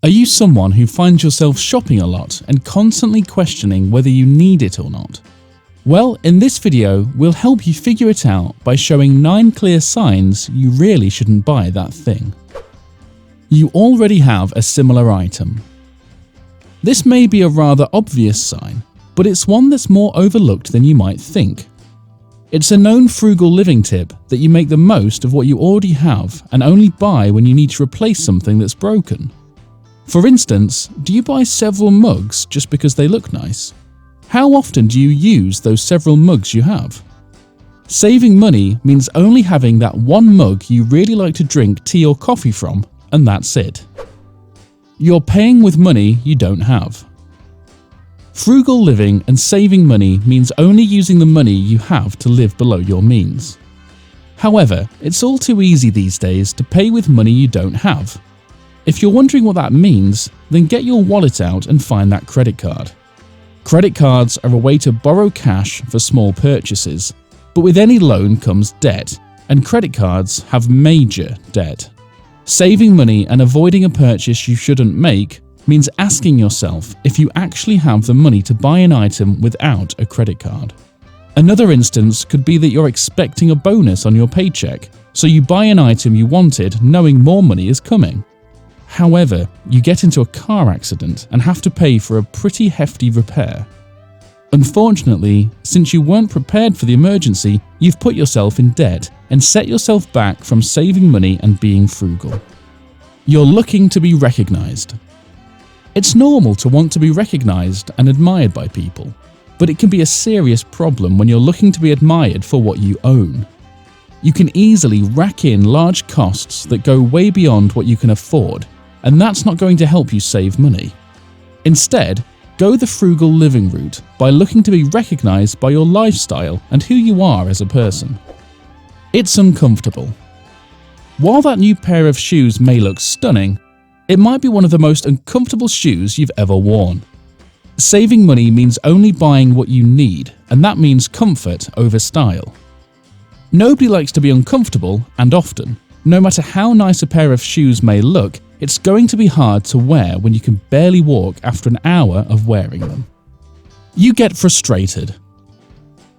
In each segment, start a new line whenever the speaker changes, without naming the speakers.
Are you someone who finds yourself shopping a lot and constantly questioning whether you need it or not? Well, in this video, we'll help you figure it out by showing 9 clear signs you really shouldn't buy that thing. You already have a similar item. This may be a rather obvious sign, but it's one that's more overlooked than you might think. It's a known frugal living tip that you make the most of what you already have and only buy when you need to replace something that's broken. For instance, do you buy several mugs just because they look nice? How often do you use those several mugs you have? Saving money means only having that one mug you really like to drink tea or coffee from, and that's it. You're paying with money you don't have. Frugal living and saving money means only using the money you have to live below your means. However, it's all too easy these days to pay with money you don't have. If you're wondering what that means, then get your wallet out and find that credit card. Credit cards are a way to borrow cash for small purchases, but with any loan comes debt, and credit cards have major debt. Saving money and avoiding a purchase you shouldn't make means asking yourself if you actually have the money to buy an item without a credit card. Another instance could be that you're expecting a bonus on your paycheck, so you buy an item you wanted knowing more money is coming. However, you get into a car accident and have to pay for a pretty hefty repair. Unfortunately, since you weren't prepared for the emergency, you've put yourself in debt and set yourself back from saving money and being frugal. You're looking to be recognized. It's normal to want to be recognized and admired by people, but it can be a serious problem when you're looking to be admired for what you own. You can easily rack in large costs that go way beyond what you can afford, and that's not going to help you save money. Instead, go the frugal living route by looking to be recognized by your lifestyle and who you are as a person. It's uncomfortable. While that new pair of shoes may look stunning, it might be one of the most uncomfortable shoes you've ever worn. Saving money means only buying what you need, and that means comfort over style. Nobody likes to be uncomfortable, and often, no matter how nice a pair of shoes may look, it's going to be hard to wear when you can barely walk after an hour of wearing them. You get frustrated.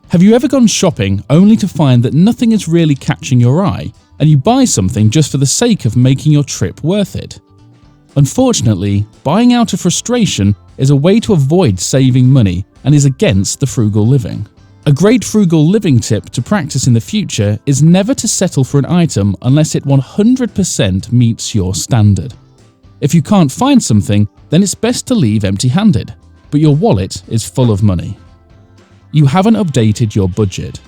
Have you ever gone shopping only to find that nothing is really catching your eye, and you buy something just for the sake of making your trip worth it? Unfortunately, buying out of frustration is a way to avoid saving money and is against the frugal living. A great frugal living tip to practice in the future is never to settle for an item unless it 100% meets your standard. If you can't find something, then it's best to leave empty-handed, but your wallet is full of money. You haven't updated your budget.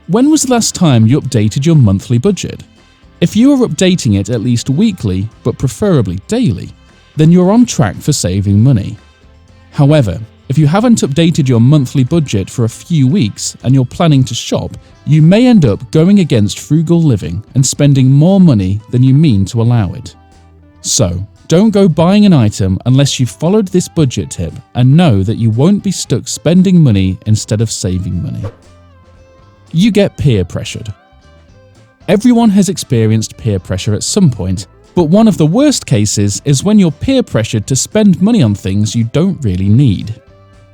When was the last time you updated your monthly budget? If you are updating it at least weekly, but preferably daily, then you're on track for saving money. However, if you haven't updated your monthly budget for a few weeks and you're planning to shop, you may end up going against frugal living and spending more money than you mean to allow it. So, don't go buying an item unless you've followed this budget tip and know that you won't be stuck spending money instead of saving money. You get peer pressured. Everyone has experienced peer pressure at some point, but one of the worst cases is when you're peer pressured to spend money on things you don't really need.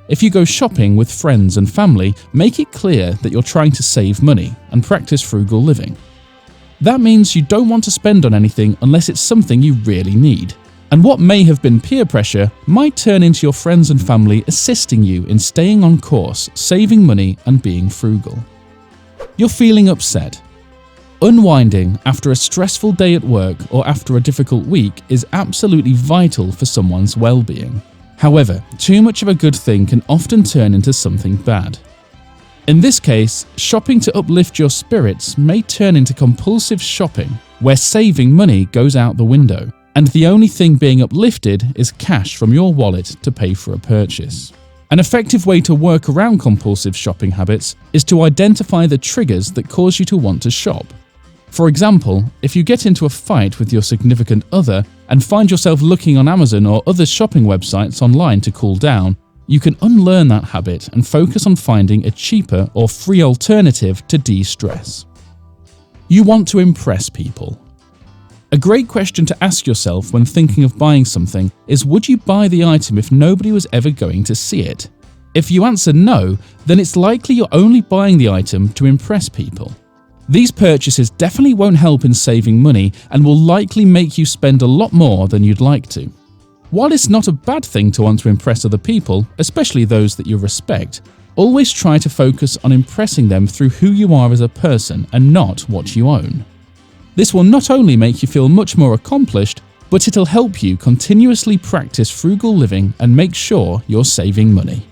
If you go shopping with friends and family, make it clear that you're trying to save money and practice frugal living. That means you don't want to spend on anything unless it's something you really need. And what may have been peer pressure might turn into your friends and family assisting you in staying on course, saving money and being frugal. You're feeling upset. Unwinding after a stressful day at work or after a difficult week is absolutely vital for someone's well-being. However, too much of a good thing can often turn into something bad. In this case, shopping to uplift your spirits may turn into compulsive shopping, where saving money goes out the window, and the only thing being uplifted is cash from your wallet to pay for a purchase. An effective way to work around compulsive shopping habits is to identify the triggers that cause you to want to shop. For example, if you get into a fight with your significant other and find yourself looking on Amazon or other shopping websites online to cool down, you can unlearn that habit and focus on finding a cheaper or free alternative to de-stress. You want to impress people. A great question to ask yourself when thinking of buying something is, would you buy the item if nobody was ever going to see it? If you answer no, then it's likely you're only buying the item to impress people. These purchases definitely won't help in saving money and will likely make you spend a lot more than you'd like to. While it's not a bad thing to want to impress other people, especially those that you respect, always try to focus on impressing them through who you are as a person and not what you own. This will not only make you feel much more accomplished, but it'll help you continuously practice frugal living and make sure you're saving money.